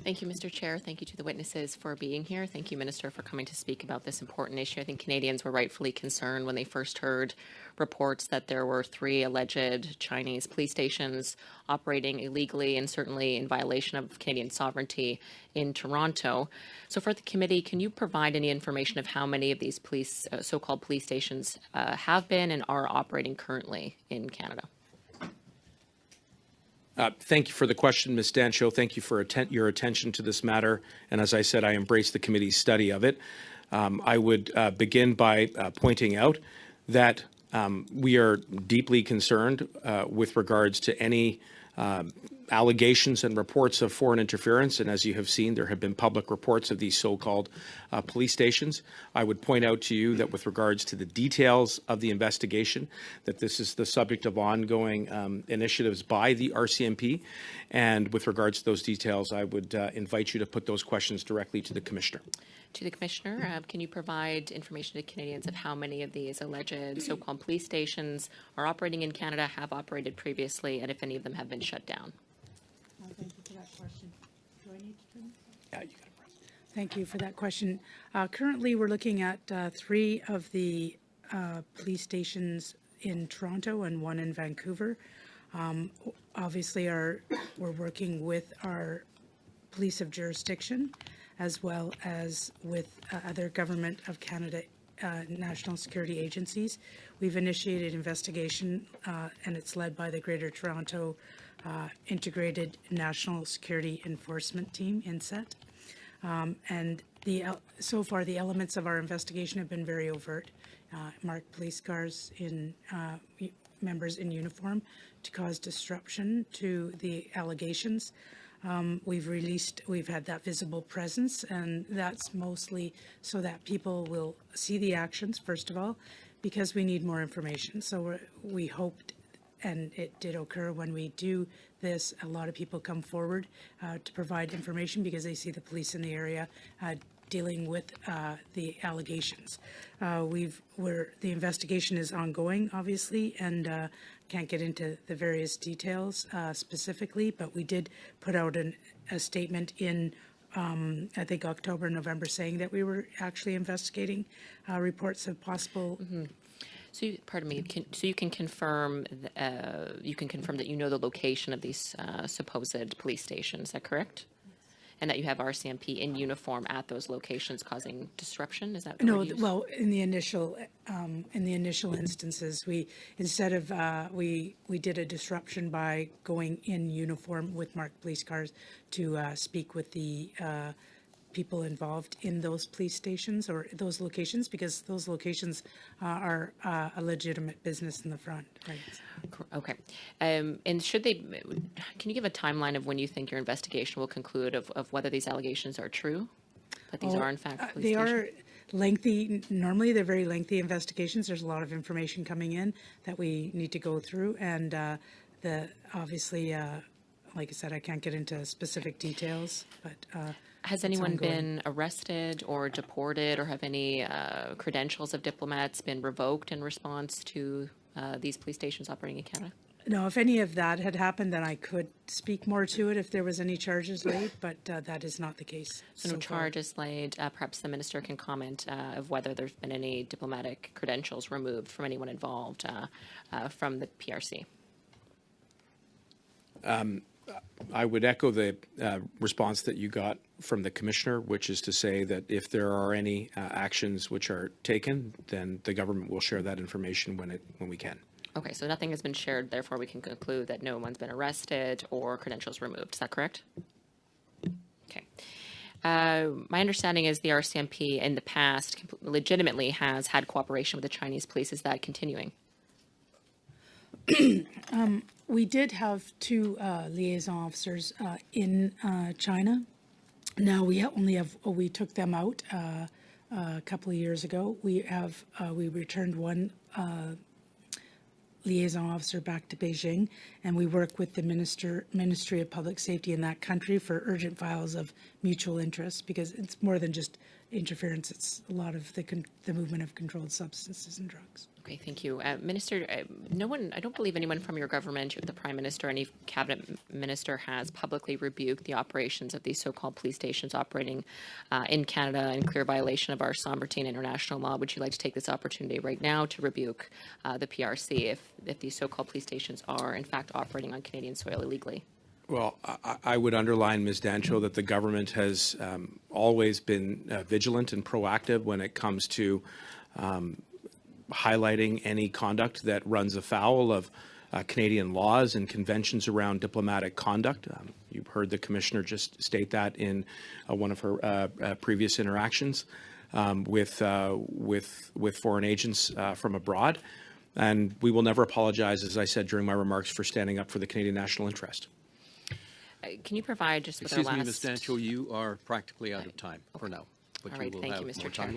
Thank you, Mr. Chair. Thank you to the witnesses for being here. Thank you, Minister, for coming to speak about this important issue. I think Canadians were rightfully concerned when they first heard reports that there were 3 alleged Chinese police stations operating illegally and certainly in violation of Canadian sovereignty in Toronto. So for the committee, can you provide any information of how many of these police, so-called police stations have been and are operating currently in Canada? Thank you for the question, Ms. Dancho. Thank you for your attention to this matter. And as I said, I embrace the committee's study of it. I would begin by pointing out that we are deeply concerned with regards to any allegations and reports of foreign interference. And as you have seen, there have been public reports of these so-called police stations. I would point out to you that with regards to the details of the investigation, that this is the subject of ongoing initiatives by the RCMP. And with regards to those details, I would invite you to put those questions directly to the Commissioner. To the Commissioner, can you provide information to Canadians of how many of these alleged so-called police stations are operating in Canada, have operated previously, and if any of them have been shut down? Thank you for that question. Do I need to turn this? Yeah, you got it, Brenda. Thank you for that question. Currently, we're looking at 3 of the police stations in Toronto and 1 in Vancouver. Obviously, we're working with our police of jurisdiction as well as with other Government of Canada national security agencies. We've initiated investigation and it's led by the Greater Toronto Integrated National Security Enforcement Team, INSET. And so far the elements of our investigation have been very overt. Marked police cars in members in uniform to cause disruption to the allegations. We've had that visible presence, and that's mostly so that people will see the actions, first of all, because we need more information. So we hoped, and it did occur when we do this, a lot of people come forward to provide information because they see the police in the area dealing with the allegations. The investigation is ongoing, obviously, and can't get into the various details specifically, but we did put out a statement in I think October, November, saying that we were actually investigating reports of possible. So, pardon me. So you can confirm that you know the location of these supposed police stations. Is that correct? And that you have RCMP in uniform at those locations causing disruption? Is that No? Well, in the initial instances, we did a disruption by going in uniform with marked police cars to speak with the people involved in those police stations or those locations, because those locations are a legitimate business in the front, right? Okay. And can you give a timeline of when you think your investigation will conclude of whether these allegations are true, that these are in fact police they stations? are lengthy. Normally they're very lengthy investigations. There's a lot of information coming in that we need to go through, and obviously like I said, I can't get into specific details, but has anyone been arrested or deported, or have any credentials of diplomats been revoked in response to these police stations operating in Canada? No, if any of that had happened, then I could speak more to it if there was any charges laid, but that is not the case. So no charges laid. Perhaps the minister can comment of whether there's been any diplomatic credentials removed from anyone involved from the PRC. I would echo the response that you got from the Commissioner, which is to say that if there are any actions which are taken, then the government will share that information when we can. Okay, so nothing has been shared, therefore we can conclude that no one's been arrested or credentials removed. Is that correct? Okay. My understanding is the RCMP in the past legitimately has had cooperation with the Chinese police. Is that continuing? We did have 2 liaison officers in China. Now we took them out a couple of years ago. We returned 1 liaison officer back to Beijing, and we work with the Ministry of Public Safety in that country for urgent files of mutual interest, because it's more than just interference, it's a lot of the movement of controlled substances and drugs. Okay, thank you. Minister, I don't believe anyone from your government, the Prime Minister, any cabinet minister has publicly rebuked the operations of these so-called police stations operating in Canada in clear violation of our sovereignty and international law. Would you like to take this opportunity right now to rebuke the PRC if these so-called police stations are in fact operating on Canadian soil illegally? Well, I would underline, Ms. Dancho, that the government has always been vigilant and proactive when it comes to highlighting any conduct that runs afoul of Canadian laws and conventions around diplomatic conduct. You've heard the Commissioner just state that in one of her previous interactions with foreign agents from abroad. And we will never apologize, as I said during my remarks, for standing up for the Canadian national interest. Can you provide just with our Excuse last... me, Ms. Dancho, you are practically out of time for now. But All right, you will thank have you, Mr. more Chair. time